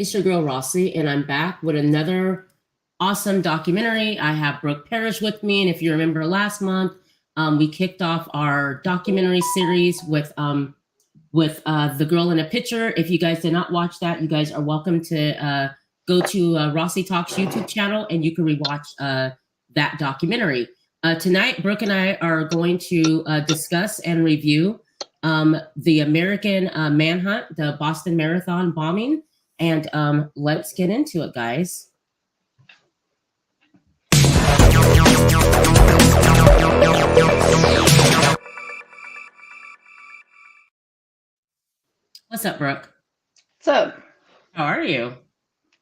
It's your girl Rossie, and I'm back with another awesome documentary. I have Brooke Parrish with me, and if you remember last month, we kicked off our documentary series with the girl in a picture. If you guys did not watch that, you guys are welcome to go to Rossie Talks YouTube channel, and you can rewatch that documentary. Tonight, Brooke and I are going to discuss and review the American Manhunt, the Boston Marathon bombing. And let's get into it, guys. What's up, Brooke? What's up? How are you?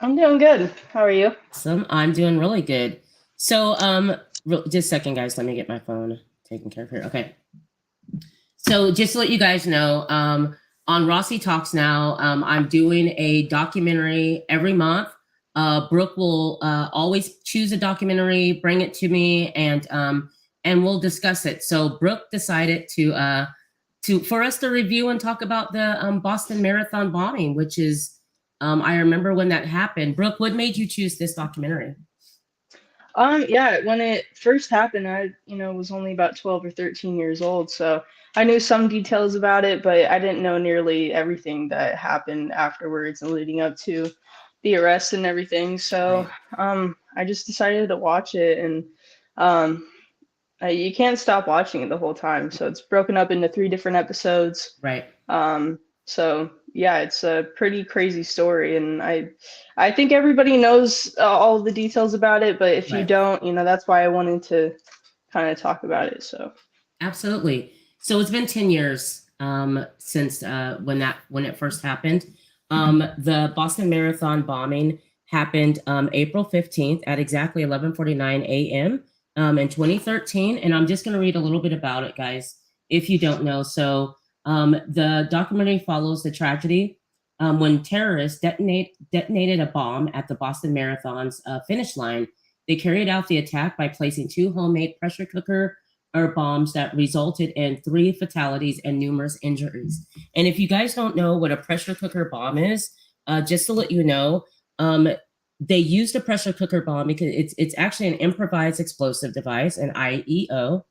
I'm doing good. How are you? Awesome. I'm doing really good. So, just a second, guys. Let me get my phone taken care of here. Okay. So, just to let you guys know, on Rossie Talks now, I'm doing a documentary every month. Brooke will always choose a documentary, bring it to me, and we'll discuss it. So Brooke decided for us to review and talk about the Boston Marathon bombing, which is I remember when that happened. Brooke, what made you choose this documentary? Yeah, when it first happened, I was only about 12 or 13 years old, so I knew some details about it, but I didn't know nearly everything that happened afterwards and leading up to the arrest and everything. So I just decided to watch it, and you can't stop watching it the whole time. So it's broken up into 3 different episodes. Right. So yeah, it's a pretty crazy story, and I think everybody knows all the details about it, but if you don't, that's why I wanted to kind of talk about it. So absolutely. So it's been 10 years since when it first happened. The Boston Marathon bombing happened April 15th at exactly 11:49 a.m. In 2013, and I'm just going to read a little bit about it, guys, if you don't know. So the documentary follows the tragedy when terrorists detonated a bomb at the Boston Marathon's finish line. They carried out the attack by placing 2 homemade pressure cooker bombs that resulted in 3 fatalities and numerous injuries. And if you guys don't know what a pressure cooker bomb is, just to let you know, they used a pressure cooker bomb because it's actually an improvised explosive device, an IED,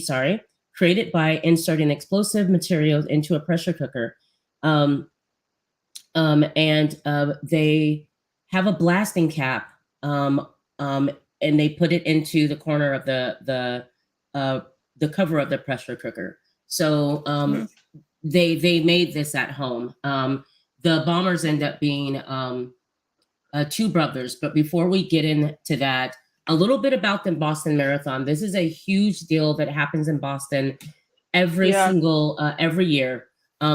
sorry, created by inserting explosive materials into a pressure cooker. They have a blasting cap, and they put it into the corner of the cover of the pressure cooker. So they made this at home. The bombers end up being 2 brothers. But before we get into that, a little bit about the Boston Marathon. This is a huge deal that happens in Boston every year.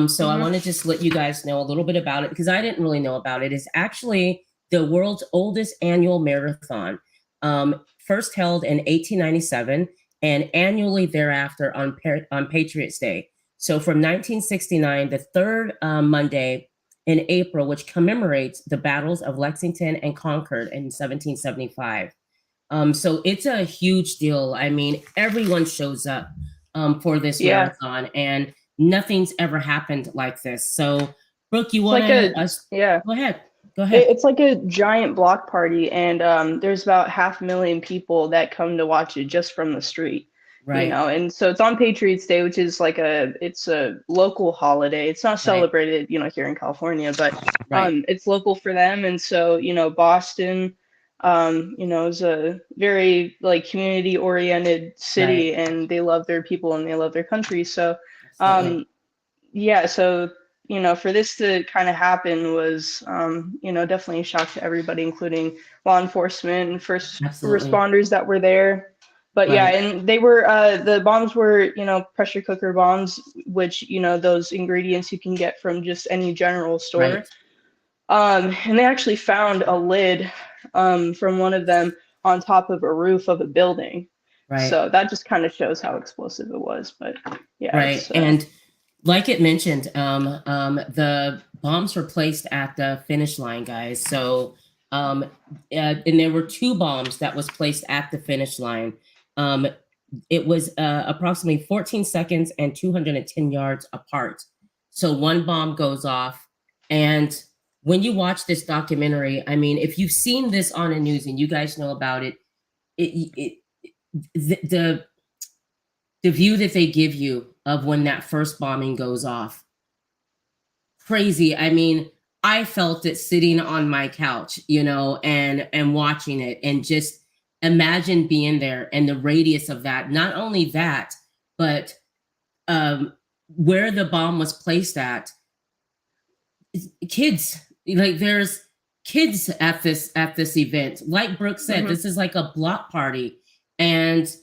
So I want to just let you guys know a little bit about it because I didn't really know about it. It's actually the world's oldest annual marathon, first held in 1897 and annually thereafter on Patriots Day. So from 1969, the third Monday in April, which commemorates the battles of Lexington and Concord in 1775. So it's a huge deal. I mean, everyone shows up for this marathon, and nothing's ever happened like this. So, Brooke, you want to? Go ahead. Go ahead. It's like a giant block party, and there's about 500,000 people that come to watch it just from the street. Right. And so it's on Patriots Day, which is it's a local holiday. It's not celebrated, here in California, but it's local for them. And so, Boston, is a very community oriented city, and they love their people and they love their country. So, so, for this to kind of happen was, definitely a shock to everybody, including law enforcement and first responders that were there. But and they were, the bombs were, pressure cooker bombs, which, those ingredients you can get from just any general store. And they actually found a lid from one of them on top of a roof of a building. So that just kind of shows how explosive it was. But and like it mentioned, the bombs were placed at the finish line, guys. So and there were 2 bombs that was placed at the finish line. It was approximately 14 seconds and 210 yards apart. So one bomb goes off, and when you watch this documentary, I mean, if you've seen this on the news and you guys know about it, it the the view that they give you of when that first bombing goes off, crazy. I mean, I felt it sitting on my couch, you know, and watching it, and just imagine being there and the radius of that. Not only that, but um, where the bomb was placed at, kids, like there's kids at this event. Like Brooke said, this is like a block party, and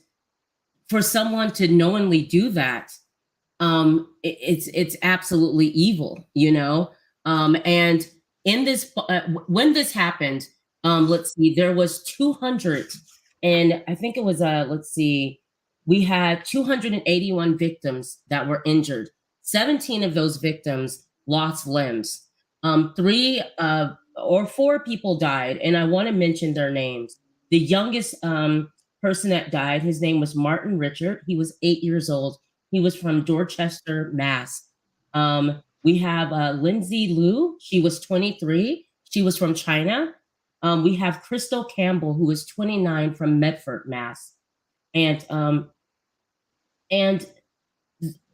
for someone to knowingly do that, it's absolutely evil, you know. And in this, when this happened, let's see, there was 200, and I think it was let's see, we had 281 victims that were injured. 17 of those victims lost limbs. Three or four people died, and I want to mention their names. The youngest person that died, his name was Martin Richard. He was 8 years old. He was from Dorchester, Mass. We have Lindsay Liu. She was 23. She was from China. We have Crystal Campbell, who was 29, from Medford, Mass. And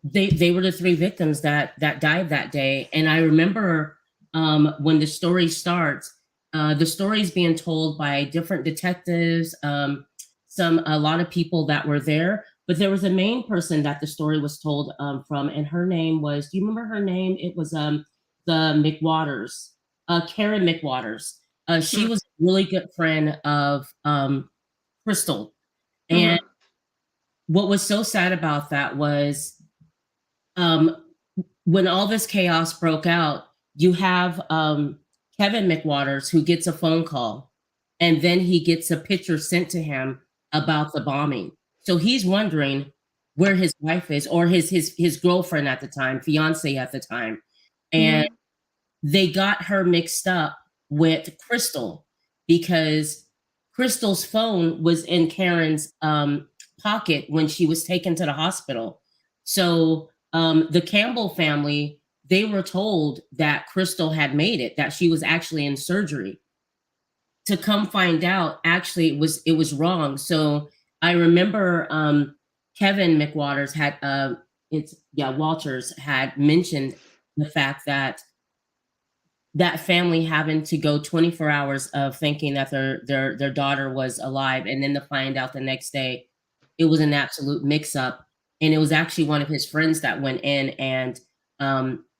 they were the three victims that died that day. And I remember when the story starts, the story is being told by different detectives, a lot of people that were there, but there was a main person that the story was told from, and her name was, do you remember her name? It was the McWaters, Karen McWaters. She was a really good friend of Crystal. And what was so sad about that was when all this chaos broke out, you have Kevin McWaters, who gets a phone call, and then he gets a picture sent to him about the bombing. So he's wondering where his wife is, or his girlfriend at the time, fiance at the time. And they got her mixed up with Crystal, because Crystal's phone was in Karen's pocket when she was taken to the hospital. So the Campbell family, they were told that Crystal had made it, that she was actually in surgery. To come find out, actually it was wrong. So I remember Kevin McWaters had Walters had mentioned the fact that that family having to go 24 hours of thinking that their daughter was alive, and then to find out the next day it was an absolute mix up. And it was actually one of his friends that went in and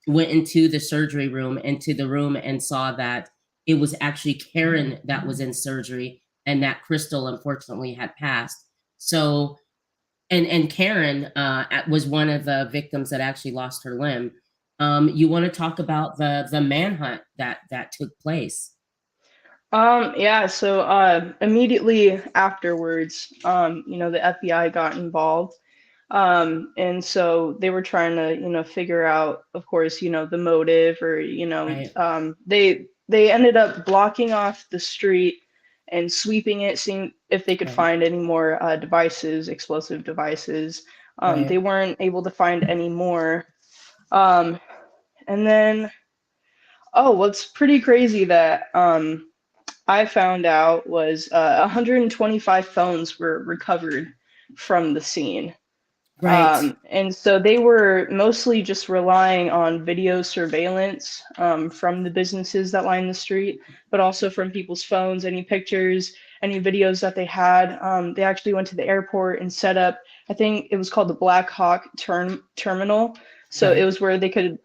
went into the surgery room, into the room, and saw that it was actually Karen that was in surgery, and that Crystal unfortunately had passed. So, and Karen was one of the victims that actually lost her limb. You want to talk about the manhunt that took place? Yeah, so immediately afterwards, the FBI got involved. And so they were trying to, figure out, of course, the motive, or, Right. They ended up blocking off the street and sweeping it, seeing if they could Right. find any more devices, explosive devices. They Right. weren't able to find any more. And then, oh, what's pretty crazy that I found out was 125 phones were recovered from the scene. Right. And so they were mostly just relying on video surveillance from the businesses that line the street, but also from people's phones, any pictures, any videos that they had. They actually went to the airport and set up, I think it was called the Black Hawk terminal. So it Right. was where they could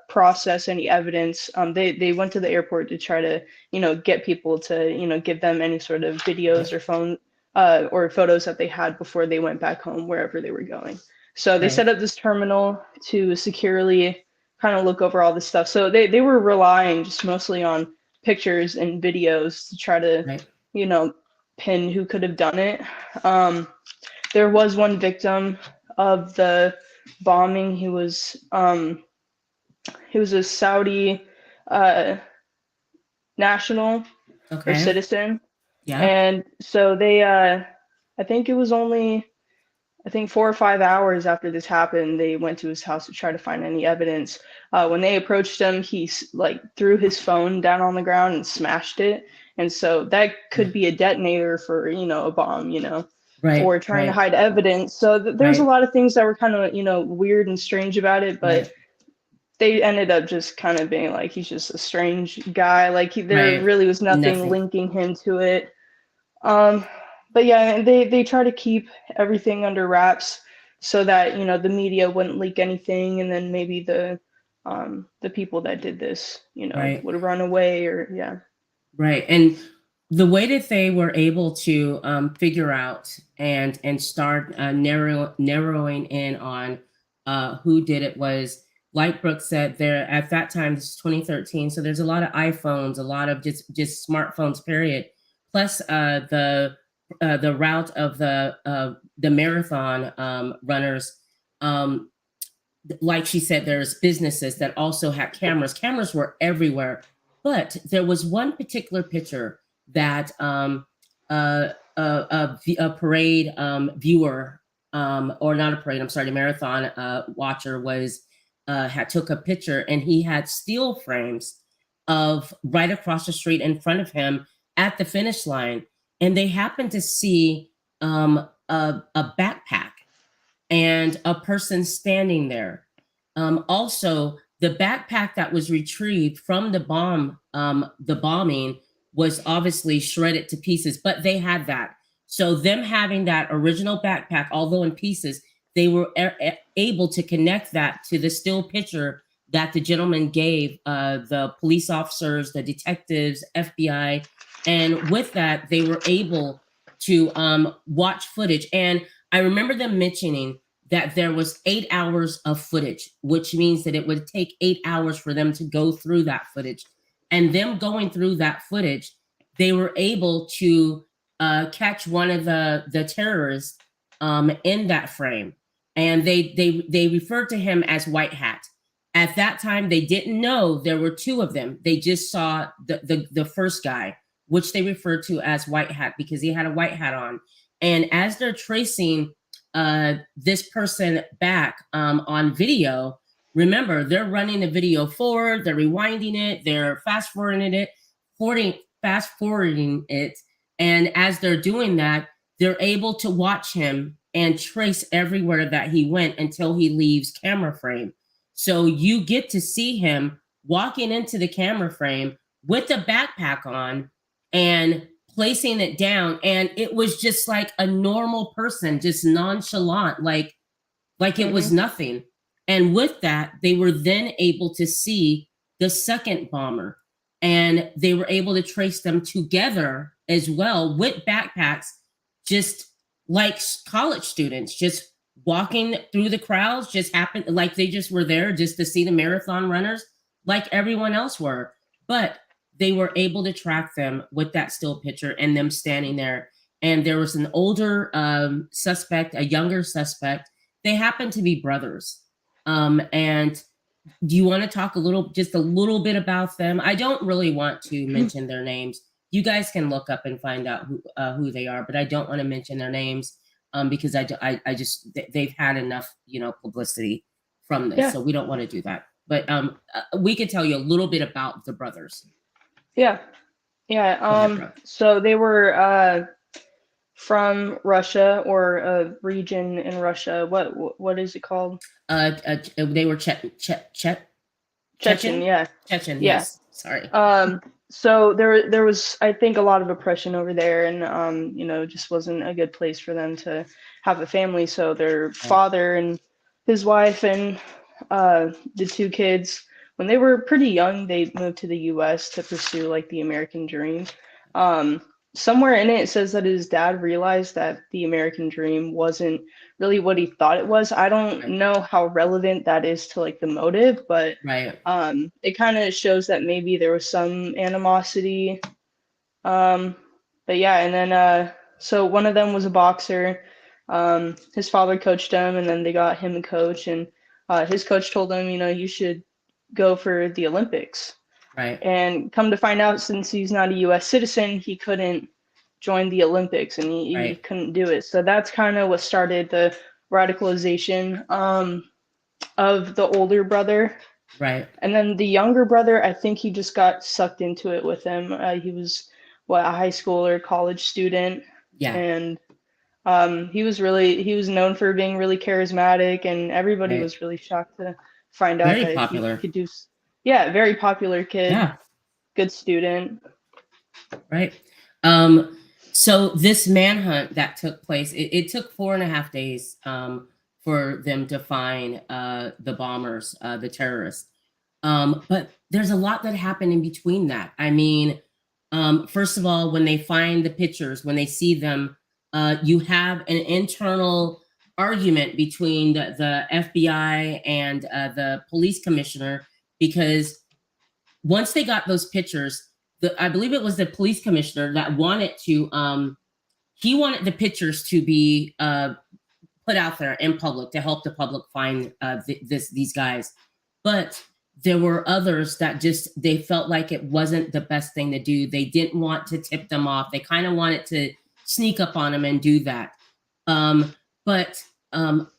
process any evidence. They went to the airport to try to, get people to, give them any sort of videos or phone or photos that they had before they went back home, wherever they were going. So they set Right. up this terminal to securely kind of look over all this stuff. So they were relying just mostly on pictures and videos to try to, Right. pin who could have done it. There was one victim of the bombing. He was a Saudi national or Okay. citizen. Yeah. And so they, I think it was only I think 4 or 5 hours after this happened, they went to his house to try to find any evidence. When they approached him, he like threw his phone down on the ground and smashed it. And so that could be a detonator for, a bomb, or Right, trying to right, hide evidence. So there's a right, lot of things that were kind of, weird and strange about it, but right, they ended up just kind of being like, he's just a strange guy. Like there right. really was nothing Nothing. linking him to it. Um, but yeah, they try to keep everything under wraps so that, the media wouldn't leak anything, and then maybe the people that did this, Right, would run away, or yeah. right. And the way that they were able to figure out and start narrowing in on who did it was, like Brooke said, there at that time, this is 2013, so there's a lot of iPhones, a lot of just smartphones, period. Plus the route of the marathon runners. Like she said, there's businesses that also had cameras. Cameras were everywhere, but there was one particular picture that a parade viewer, or not a parade, I'm sorry, a marathon watcher was had took a picture, and he had steel frames of right across the street in front of him at the finish line, and they happened to see a backpack and a person standing there. Also, the backpack that was retrieved from the bombing, was obviously shredded to pieces, but they had that. So them having that original backpack, although in pieces, they were able to connect that to the still picture that the gentleman gave the police officers, the detectives, FBI, and with that, they were able to watch footage. And I remember them mentioning that there was 8 hours of footage, which means that it would take 8 hours for them to go through that footage. And them going through that footage, they were able to catch one of the terrorists in that frame, and they referred to him as White Hat. At that time, they didn't know there were two of them. They just saw the first guy, which they referred to as White Hat because he had a white hat on. And as they're tracing this person back on video, remember, they're running the video forward, they're rewinding it, they're fast forwarding it. And as they're doing that, they're able to watch him and trace everywhere that he went until he leaves camera frame. So you get to see him walking into the camera frame with a backpack on and placing it down, and it was just like a normal person, just nonchalant, like it was nothing. And with that, they were then able to see the second bomber, and they were able to trace them together as well with backpacks, just like college students, just walking through the crowds, just happened, like they just were there just to see the marathon runners like everyone else were. But they were able to track them with that still picture and them standing there. And there was an older suspect, a younger suspect. They happened to be brothers. And do you want to talk just a little bit about them? I don't really want to mention their names. You guys can look up and find out who they are, but I don't want to mention their names because I just, they've had enough, publicity from this. Yeah. So we don't want to do that. But we can tell you a little bit about the brothers. Yeah. So they were from Russia, or a region in Russia. What is it called? They were Chechen. Yeah. Chechen. Yeah. Yes. Sorry. So there was, I think, a lot of oppression over there, and just wasn't a good place for them to have a family. So their father and his wife and the two kids, when they were pretty young, they moved to the U.S. to pursue like the American dream. Somewhere in it says that his dad realized that the American dream wasn't really what he thought it was. I don't know how relevant that is to like the motive, but it kind of shows that maybe there was some animosity. But yeah, and then so one of them was a boxer. His father coached him, and then they got him a coach, and his coach told him, you should go for the Olympics. Right. And come to find out, since he's not a U.S. citizen, he couldn't join the Olympics, and he couldn't do it. So that's kind of what started the radicalization of the older brother. Right. And then the younger brother, I think he just got sucked into it with him. He was a high school or college student. Yeah. And he was known for being really charismatic, and everybody Right. was really shocked to find out Very that popular. he could do. Yeah, very popular kid. Yeah. Good student. Right. So this manhunt that took place, it took 4.5 days for them to find the bombers, the terrorists. But there's a lot that happened in between that. I mean, first of all, when they find the pictures, when they see them, you have an internal argument between the FBI and the police commissioner, because once they got those pictures, I believe it was the police commissioner that wanted to, he wanted the pictures to be put out there in public to help the public find these guys. But there were others that they felt like it wasn't the best thing to do. They didn't want to tip them off. They kind of wanted to sneak up on them and do that. But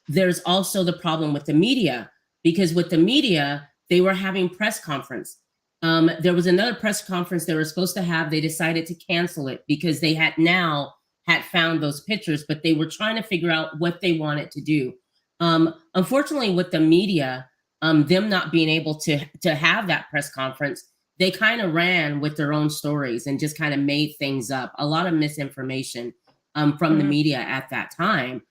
there's also the problem with the media, because with the media, they were having press conference. There was another press conference they were supposed to have. They decided to cancel it because they had found those pictures, but they were trying to figure out what they wanted to do. Unfortunately, with the media, them not being able to have that press conference, they kind of ran with their own stories and just kind of made things up. A lot of misinformation from the media at that time.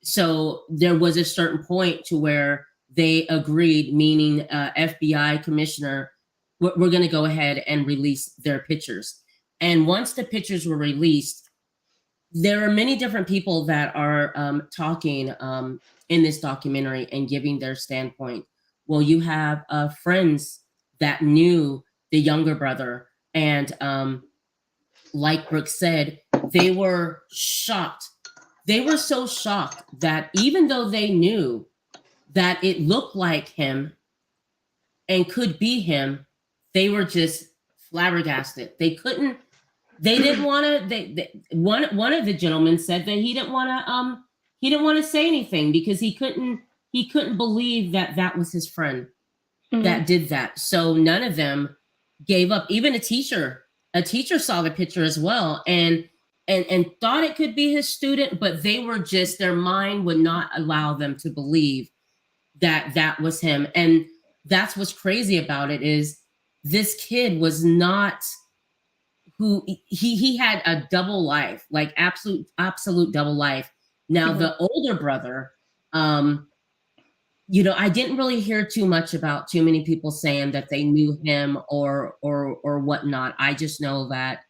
So there was a certain point to where they agreed, meaning FBI commissioner, we're going to go ahead and release their pictures. And once the pictures were released, there are many different people that are talking in this documentary and giving their standpoint. Well, you have friends that knew the younger brother, and like Brooke said, they were shocked. They were so shocked that even though they knew that it looked like him and could be him, they were just flabbergasted. They didn't want to. One of the gentlemen said that he didn't want to say anything because he couldn't believe that was his friend that did that. So none of them gave up. Even a teacher saw the picture as well and thought it could be his student, but they were just, their mind would not allow them to believe that was him. And that's what's crazy about it, is this kid was not who he had a double life, like absolute double life. Now the older brother, I didn't really hear too much about too many people saying that they knew him or whatnot. I just know that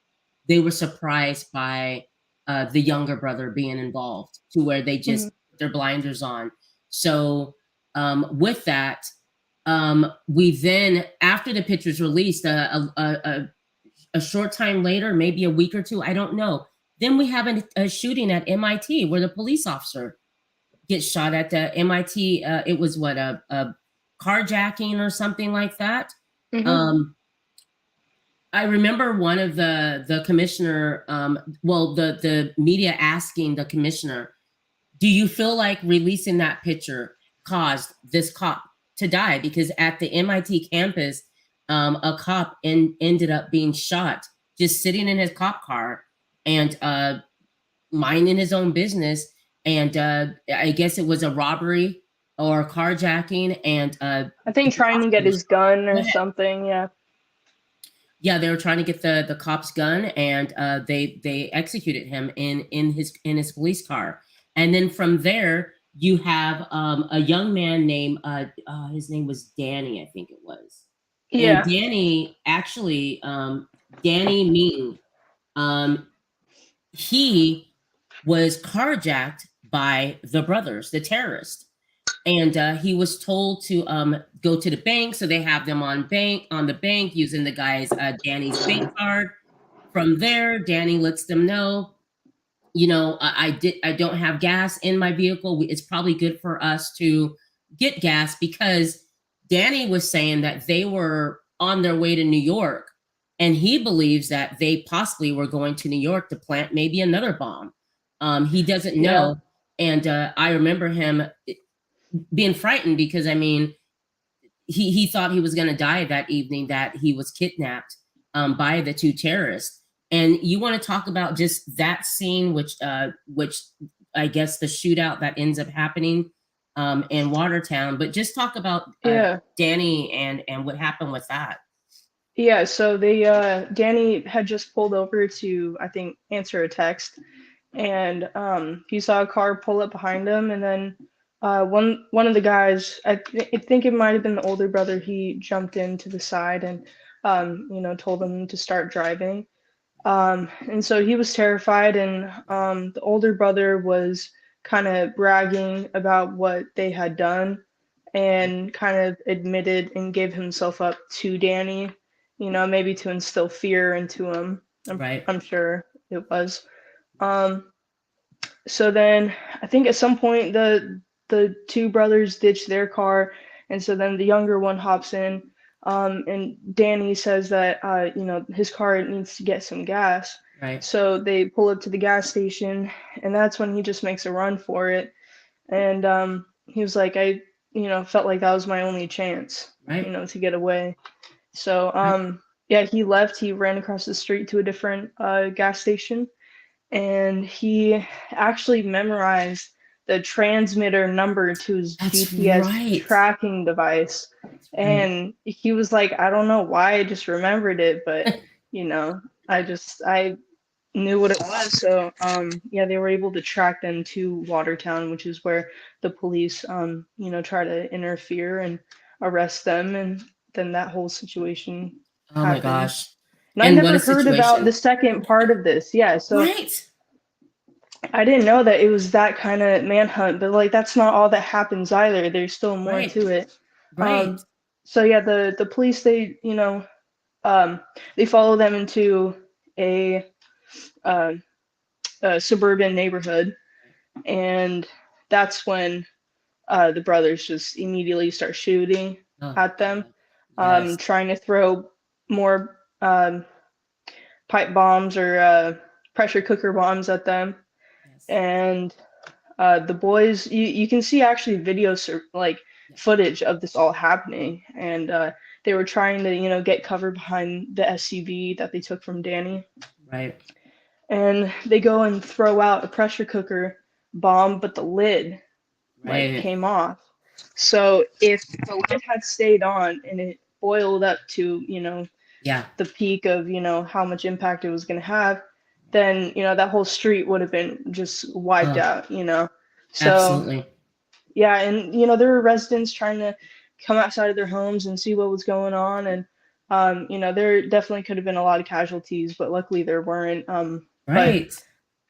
they were surprised by the younger brother being involved, to where they just put their blinders on. So with that, we then, after the pictures released, a short time later, maybe a week or two, I don't know, then we have a shooting at MIT where the police officer gets shot at the MIT. It was a carjacking or something like that. I remember one of the commissioner, the media asking the commissioner, do you feel like releasing that picture caused this cop to die? Because at the MIT campus, a cop ended up being shot just sitting in his cop car and minding his own business. And I guess it was a robbery or carjacking. And I think trying to get his gun or something. Yeah, they were trying to get the cop's gun, and they executed him in his police car. And then from there, you have a young man named his name was Danny, I think it was. Yeah. And Danny, actually, Danny Ming, he was carjacked by the brothers, the terrorists. And he was told to go to the bank. So they have them on the bank using the guy's Danny's bank card. From there, Danny lets them know, I don't have gas in my vehicle. It's probably good for us to get gas, because Danny was saying that they were on their way to New York, and he believes that they possibly were going to New York to plant maybe another bomb. He doesn't know. I remember him being frightened because, I mean, he thought he was going to die that evening, that he was kidnapped by the two terrorists. And you want to talk about just that scene, which I guess the shootout that ends up happening in Watertown, but just talk about Danny and what happened with that. Yeah, so they Danny had just pulled over to, I think, answer a text, and he saw a car pull up behind him, and then one of the guys, I think it might have been the older brother, he jumped in to the side and you know, told him to start driving. And so he was terrified, and the older brother was kind of bragging about what they had done and kind of admitted and gave himself up to Danny, you know, maybe to instill fear into him. I'm sure it was. So then I think at some point the two brothers ditch their car, and so then the younger one hops in, and Danny says that you know, his car needs to get some gas. So they pull up to the gas station, and that's when he just makes a run for it. And he was like, I, you know, felt like that was my only chance, you know, to get away. So yeah, he left. He ran across the street to a different gas station, and he actually memorized the transmitter number to his GPS tracking device. And he was like, I don't know why I just remembered it, but you know, I knew what it was. So yeah, they were able to track them to Watertown, which is where the police you know, try to interfere and arrest them, and then that whole situation happened. My gosh. And I never heard about the second part of this. Yeah, so I didn't know that it was that kind of manhunt, but like that's not all that happens either. There's still more to it. So yeah, the police, they, you know, they follow them into a suburban neighborhood, and that's when the brothers just immediately start shooting at them, trying to throw more pipe bombs or pressure cooker bombs at them. And the boys, you can see actually videos, like footage of this all happening, and they were trying to, you know, get cover behind the SUV that they took from Danny. And they go and throw out a pressure cooker bomb, but the lid like came off. So if the lid had stayed on and it boiled up to, you know, the peak of, you know, how much impact it was going to have, then, you know, that whole street would have been just wiped out, you know. So yeah, and you know, there were residents trying to come outside of their homes and see what was going on, and you know, there definitely could have been a lot of casualties, but luckily there weren't. But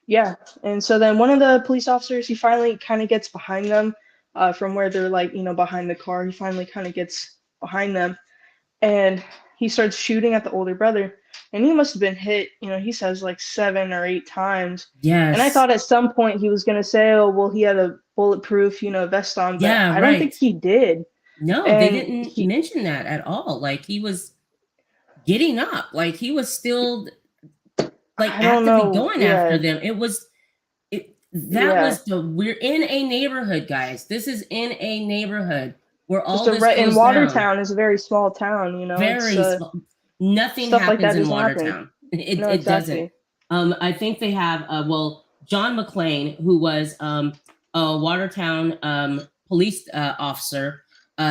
yeah, and so then one of the police officers, he finally kind of gets behind them from where they're like, you know, behind the car. He finally kind of gets behind them, and he starts shooting at the older brother, and he must have been hit, you know, he says like 7 or 8 times. And I thought at some point he was going to say, oh, well, he had a bulletproof, you know, vest on, but I don't think he did. No, and they didn't mention that at all. Like, he was getting up, like he was still like actively going after them. It was we're in a neighborhood, guys. This is in a neighborhood where all this goes in Watertown is a very small town, you know. Very small. Nothing happens in Watertown. It doesn't. I think they have well, John McClane, who was a Watertown police officer.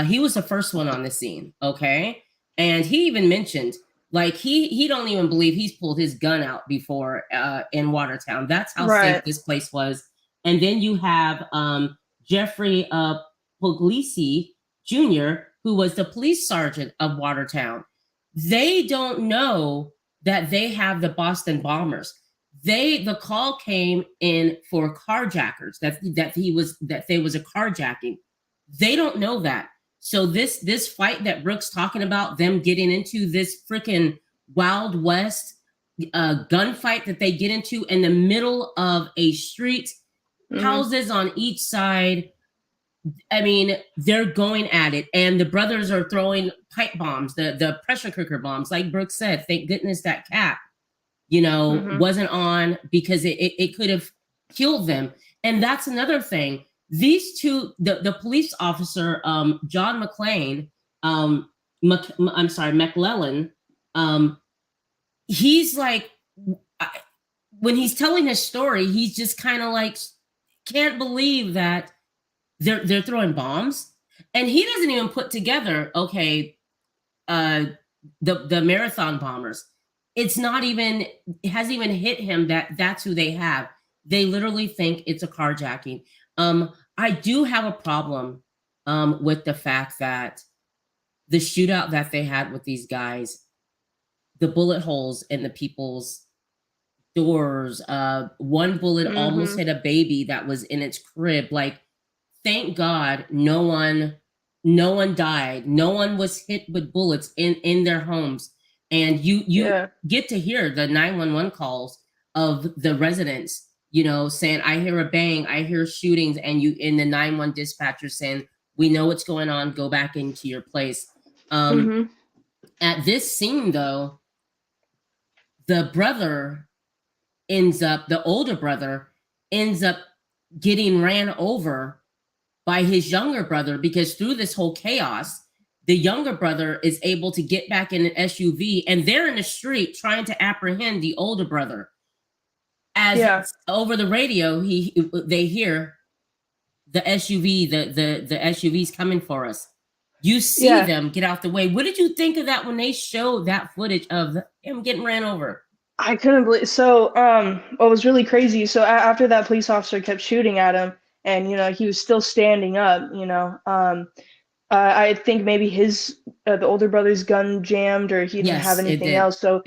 He was the first one on the scene, okay? And he even mentioned, like, he don't even believe he's pulled his gun out before in Watertown. That's how safe this place was. And then you have Jeffrey Puglisi Jr., who was the police sergeant of Watertown. They don't know that they have the Boston bombers. The call came in for carjackers, that there was a carjacking. They don't know that. So this fight that Brooke's talking about, them getting into this freaking Wild West gunfight that they get into in the middle of a street, houses on each side. I mean, they're going at it, and the brothers are throwing pipe bombs, the pressure cooker bombs. Like Brooke said, thank goodness that cap, you know, wasn't on, because it could have killed them. And that's another thing. These two, the police officer, John McClane, I'm sorry, McClellan, he's like, when he's telling his story, he's just kind of like, can't believe that they're throwing bombs, and he doesn't even put together, okay, the marathon bombers. It's not even, it hasn't even hit him that that's who they have. They literally think it's a carjacking. I do have a problem with the fact that the shootout that they had with these guys, the bullet holes in the people's doors, one bullet almost hit a baby that was in its crib. Like, thank God no one died. No one was hit with bullets in their homes. And you get to hear the 911 calls of the residents, you know, saying, I hear a bang, I hear shootings, and you in the 911 dispatcher saying, we know what's going on, go back into your place. At this scene though, the older brother ends up getting ran over by his younger brother, because through this whole chaos, the younger brother is able to get back in an SUV, and they're in the street trying to apprehend the older brother. As over the radio, they hear the SUV, the SUV's coming for us. You see them get out the way. What did you think of that when they showed that footage of him getting ran over? I couldn't believe. So, what was really crazy? So after that police officer kept shooting at him, and you know he was still standing up. You know, I think maybe his the older brother's gun jammed, or he didn't have anything else. So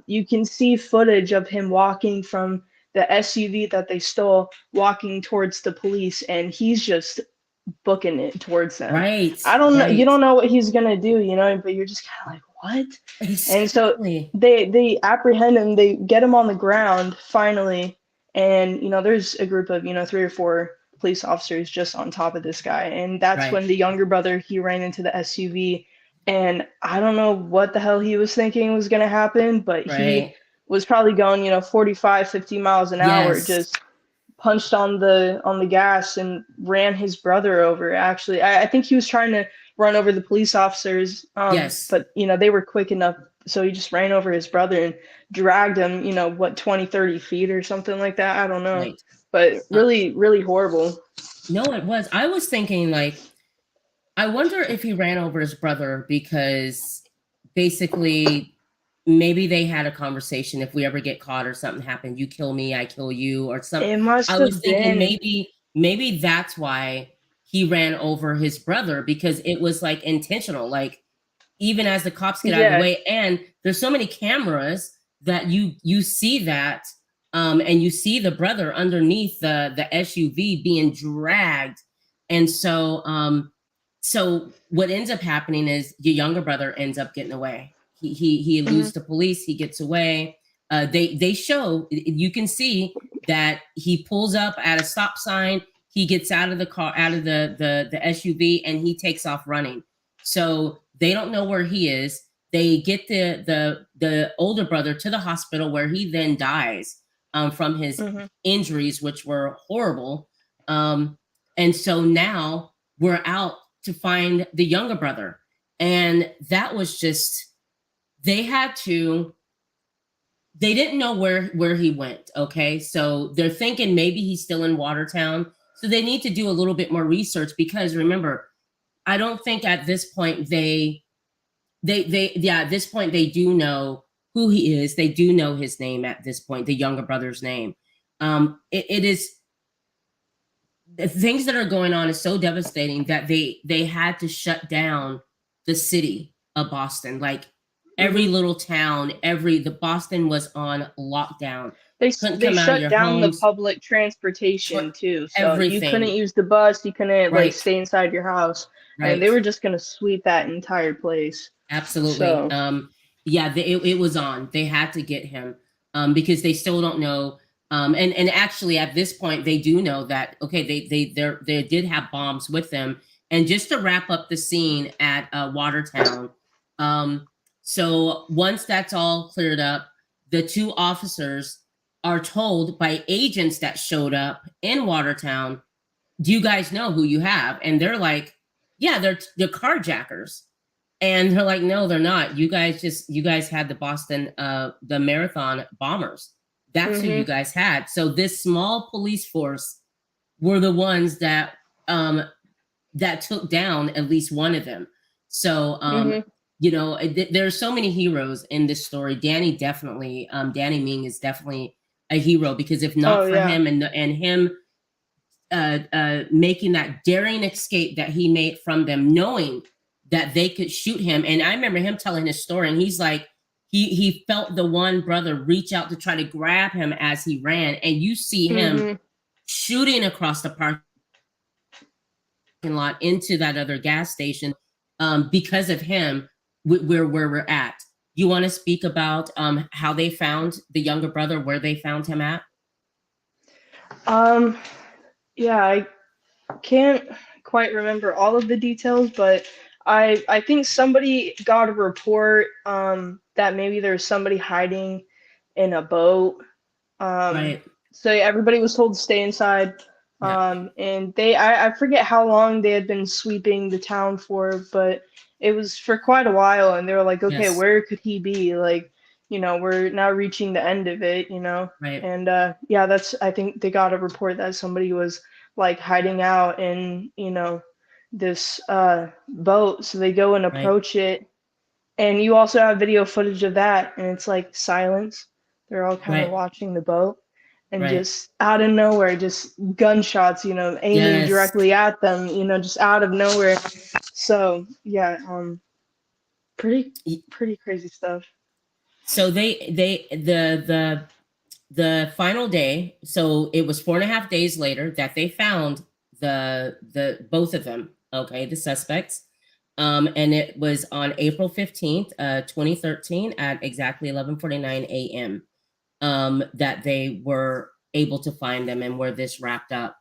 you can see footage of him walking from the SUV that they stole, walking towards the police, and he's just booking it towards them. I don't know. You don't know what he's gonna do, you know, but you're just kind of like, what? Exactly. And so they apprehend him. They get him on the ground finally, and you know, there's a group of 3 or 4 police officers just on top of this guy, and that's when the younger brother, he ran into the SUV, and I don't know what the hell he was thinking was gonna happen, but he was probably going 45, 50 miles an hour, just punched on the gas and ran his brother over. Actually, I think he was trying to run over the police officers, but they were quick enough, so he just ran over his brother and dragged him 20, 30 feet or something like that. I don't know, but really, really horrible. No, it was. I was thinking, like, I wonder if he ran over his brother because basically maybe they had a conversation. If we ever get caught or something happened, you kill me, I kill you, or something. It must have I was been. thinking maybe that's why he ran over his brother, because it was like intentional. Like, even as the cops get out of the way, and there's so many cameras that you see that, and you see the brother underneath the SUV being dragged, and so so what ends up happening is your younger brother ends up getting away. He eludes the police. He gets away. They show, you can see that he pulls up at a stop sign. He gets out of the car, out of the SUV, and he takes off running. So they don't know where he is. They get the older brother to the hospital, where he then dies from his injuries, which were horrible. And so now we're out to find the younger brother, and that was just. They didn't know where he went. Okay. So they're thinking maybe he's still in Watertown. So they need to do a little bit more research, because remember, I don't think at this point at this point they do know who he is. They do know his name at this point, the younger brother's name. It is, the things that are going on is so devastating that they had to shut down the city of Boston. Like, every little town, the Boston was on lockdown. They shut down the public transportation too. So you couldn't use the bus, you couldn't like stay inside your house. And they were just gonna sweep that entire place. Absolutely. So. It was on. They had to get him because they still don't know. And actually at this point they do know that, okay, they did have bombs with them. And just to wrap up the scene at Watertown, so once that's all cleared up, the 2 officers are told by agents that showed up in Watertown, do you guys know who you have? And they're like, yeah, they're carjackers. And they're like, no, they're not. You guys had the Boston, the marathon bombers. That's who you guys had. So this small police force were the ones that that took down at least one of them. So you know, there are so many heroes in this story. Danny definitely, Danny Ming is definitely a hero, because if not for him and him making that daring escape that he made from them, knowing that they could shoot him. And I remember him telling his story, and he's like, he felt the one brother reach out to try to grab him as he ran, and you see him shooting across the parking lot into that other gas station. Because of him, where we're at. You want to speak about how they found the younger brother, where they found him at? Yeah, I can't quite remember all of the details, but I think somebody got a report that maybe there's somebody hiding in a boat. Right. So everybody was told to stay inside. And I forget how long they had been sweeping the town for, but it was for quite a while. And they were like, okay, where could he be? Like, you know, we're now reaching the end of it, you know? Right. And yeah, I think they got a report that somebody was like hiding out in, you know, this boat. So they go and approach it. And you also have video footage of that. And it's like silence. They're all kind of watching the boat. And just out of nowhere, just gunshots, you know, aiming directly at them, you know, just out of nowhere. So yeah, pretty crazy stuff. So the final day, so it was 4.5 days later that they found the both of them, okay, the suspects. And it was on April 15th, 2013 at exactly 11:49 a.m. That they were able to find them, and where this wrapped up.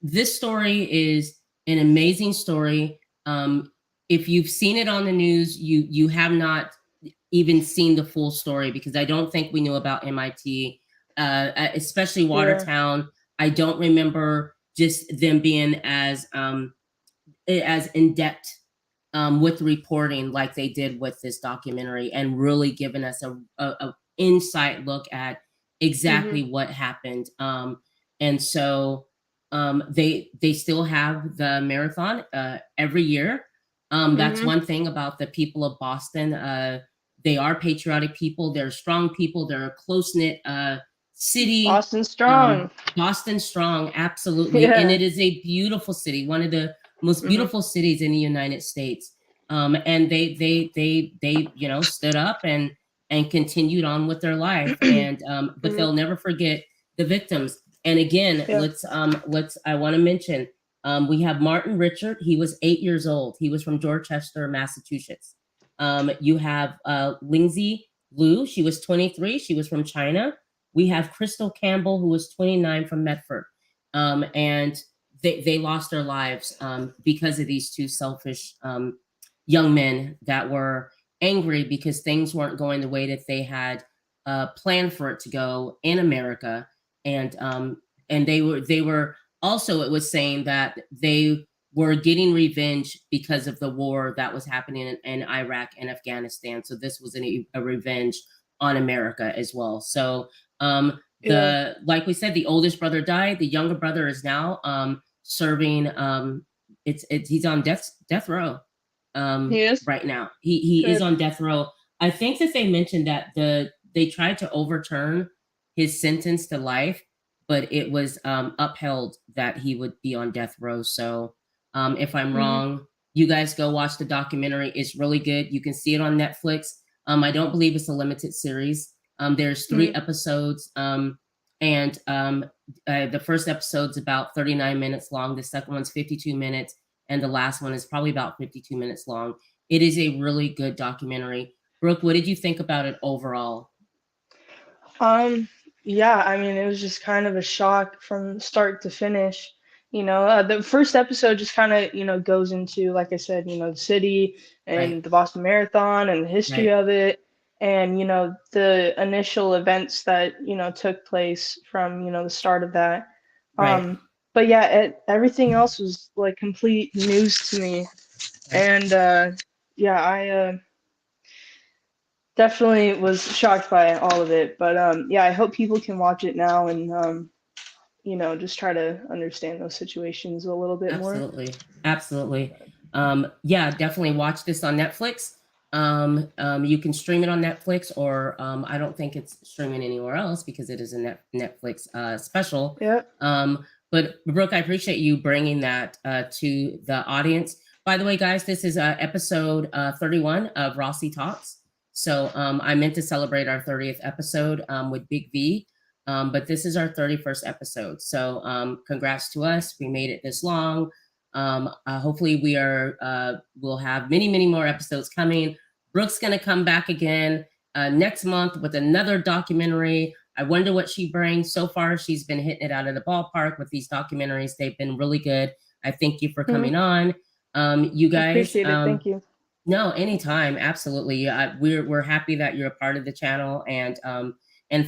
This story is an amazing story. If you've seen it on the news, you have not even seen the full story, because I don't think we knew about MIT, especially Watertown. I don't remember just them being as in depth with reporting like they did with this documentary, and really giving us a insight look at exactly what happened. And so they still have the marathon every year. That's one thing about the people of Boston. They are patriotic people. They're strong people. They're a close-knit city. Boston strong. Boston strong, absolutely. And it is a beautiful city, one of the most beautiful cities in the United States. And they you know, stood up and continued on with their life. And but they'll never forget the victims. And again, let's I want to mention, we have Martin Richard. He was 8 years old. He was from Dorchester, Massachusetts. You have Lindsay Liu. She was 23. She was from China. We have Crystal Campbell, who was 29, from Medford. And they lost their lives because of these two selfish young men that were angry because things weren't going the way that they had planned for it to go in America. And they were also, it was saying that they were getting revenge because of the war that was happening in Iraq and Afghanistan. So this was a revenge on America as well. So like we said, the oldest brother died. The younger brother is now serving. He's on death row. He is right now. He is on death row. I think that they mentioned that they tried to overturn his sentence to life, but it was upheld that he would be on death row. So if I'm wrong, you guys go watch the documentary. It's really good. You can see it on Netflix. I don't believe it's a limited series. There's 3 episodes, and the first episode's about 39 minutes long. The second one's 52 minutes, and the last one is probably about 52 minutes long. It is a really good documentary. Brooke, what did you think about it overall? Yeah, I mean, it was just kind of a shock from start to finish. You know, the first episode just kind of, you know, goes into, like I said, you know, the city and the Boston Marathon and the history of it. and, you know, the initial events that, you know, took place from, you know, the start of that. Right. But yeah, everything else was like complete news to me. Right. And yeah, I definitely was shocked by all of it. But yeah, I hope people can watch it now and you know, just try to understand those situations a little bit more. Absolutely. Absolutely. Yeah, definitely watch this on Netflix. You can stream it on Netflix, or I don't think it's streaming anywhere else because it is a Netflix special. Yep. But Brooke, I appreciate you bringing that to the audience. By the way, guys, this is episode 31 of Rossie Talks. So I meant to celebrate our 30th episode with Big V. But this is our 31st episode. So congrats to us. We made it this long. Hopefully we'll have many, many more episodes coming. Brooke's going to come back again next month with another documentary. I wonder what she brings. So far, she's been hitting it out of the ballpark with these documentaries. They've been really good. I thank you for coming on. You guys. I appreciate it. Thank you. No, anytime. Absolutely. We're happy that you're a part of the channel, and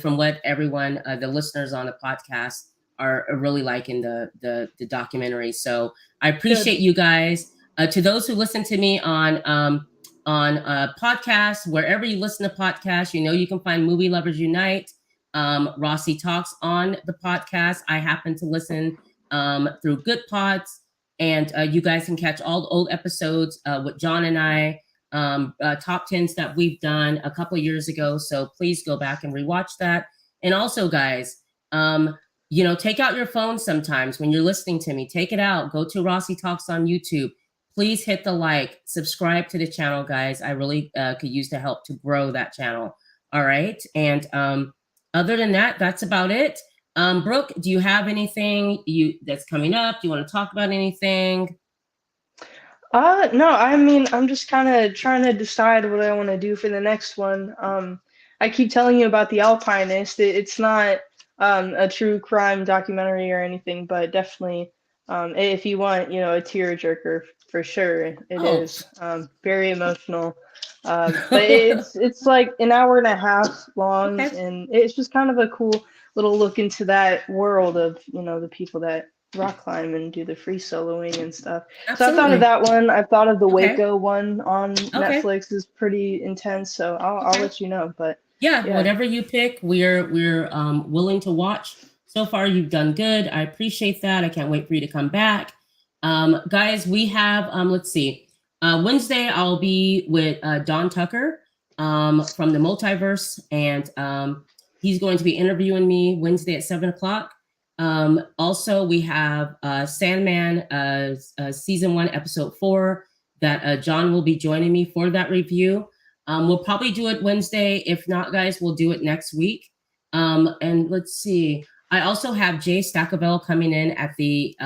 from what everyone, the listeners on the podcast are really liking the documentary. So I appreciate you guys. To those who listen to me on podcasts, wherever you listen to podcasts, you know, you can find Movie Lovers Unite, Rossie Talks on the podcast. I happen to listen through Good Pods, and you guys can catch all the old episodes with John and I, top 10s that we've done a couple of years ago. So please go back and rewatch that. And also, guys, you know, take out your phone sometimes when you're listening to me. Take it out. Go to Rossie Talks on YouTube. Please hit the like, subscribe to the channel, guys. I really could use the help to grow that channel. All right. And other than that, that's about it. Brooke, do you have anything that's coming up? Do you want to talk about anything? No, I mean, I'm just kind of trying to decide what I want to do for the next one. I keep telling you about The Alpinist. It's not a true crime documentary or anything, but definitely, if you want, you know, a tearjerker, for sure, it is very emotional. But it's like an hour and a half long, and it's just kind of a cool little look into that world of, you know, the people that rock climb and do the free soloing and stuff. Absolutely. So I thought of that one. I've thought of the Waco one on Netflix is pretty intense. So I'll let you know. But yeah, whatever you pick, we're willing to watch. So far, you've done good. I appreciate that. I can't wait for you to come back. Guys, we have, let's see, Wednesday, I'll be with Don Tucker from the Multiverse, and he's going to be interviewing me Wednesday at 7 o'clock. Also, we have Sandman season 1, episode 4 that John will be joining me for that review. We'll probably do it Wednesday. If not, guys, we'll do it next week. And let's see. I also have Jay Staccavel coming in at the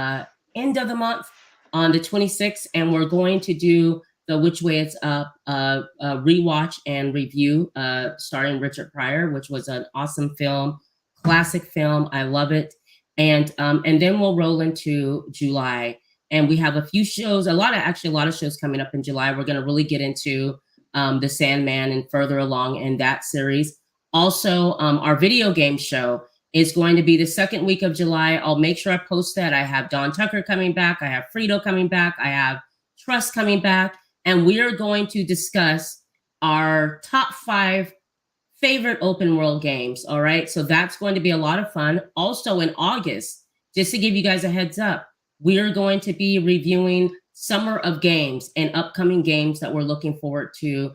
end of the month on the 26th, and we're going to do the Which Way It's Up rewatch and review starring Richard Pryor, which was an awesome film, classic film. I love it. And then we'll roll into July, and we have a few shows, a lot of shows coming up in July. We're going to really get into the Sandman and further along in that series. Also, our video game show is going to be the second week of July. I'll make sure I post that. I have Don Tucker coming back. I have Frito coming back. I have Trust coming back. And we are going to discuss our top 5 favorite open world games. All right. So that's going to be a lot of fun. Also in August, just to give you guys a heads up, we are going to be reviewing Summer of Games and upcoming games that we're looking forward to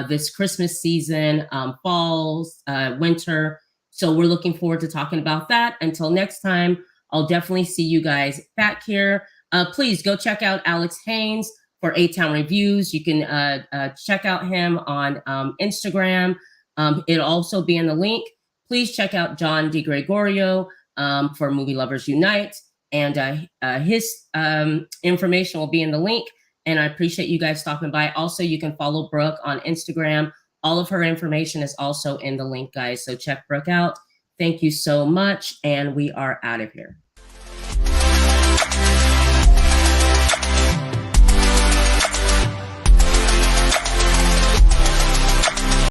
this Christmas season, falls, winter. So we're looking forward to talking about that. Until next time, I'll definitely see you guys back here. Please go check out Alex Haynes for A-Town Reviews. You can check out him on Instagram. It'll also be in the link. Please check out John DeGregorio for Movie Lovers Unite. And his information will be in the link. And I appreciate you guys stopping by. Also, you can follow Brooke on Instagram. All of her information is also in the link, guys. So check Brooke out. Thank you so much. And we are out of here.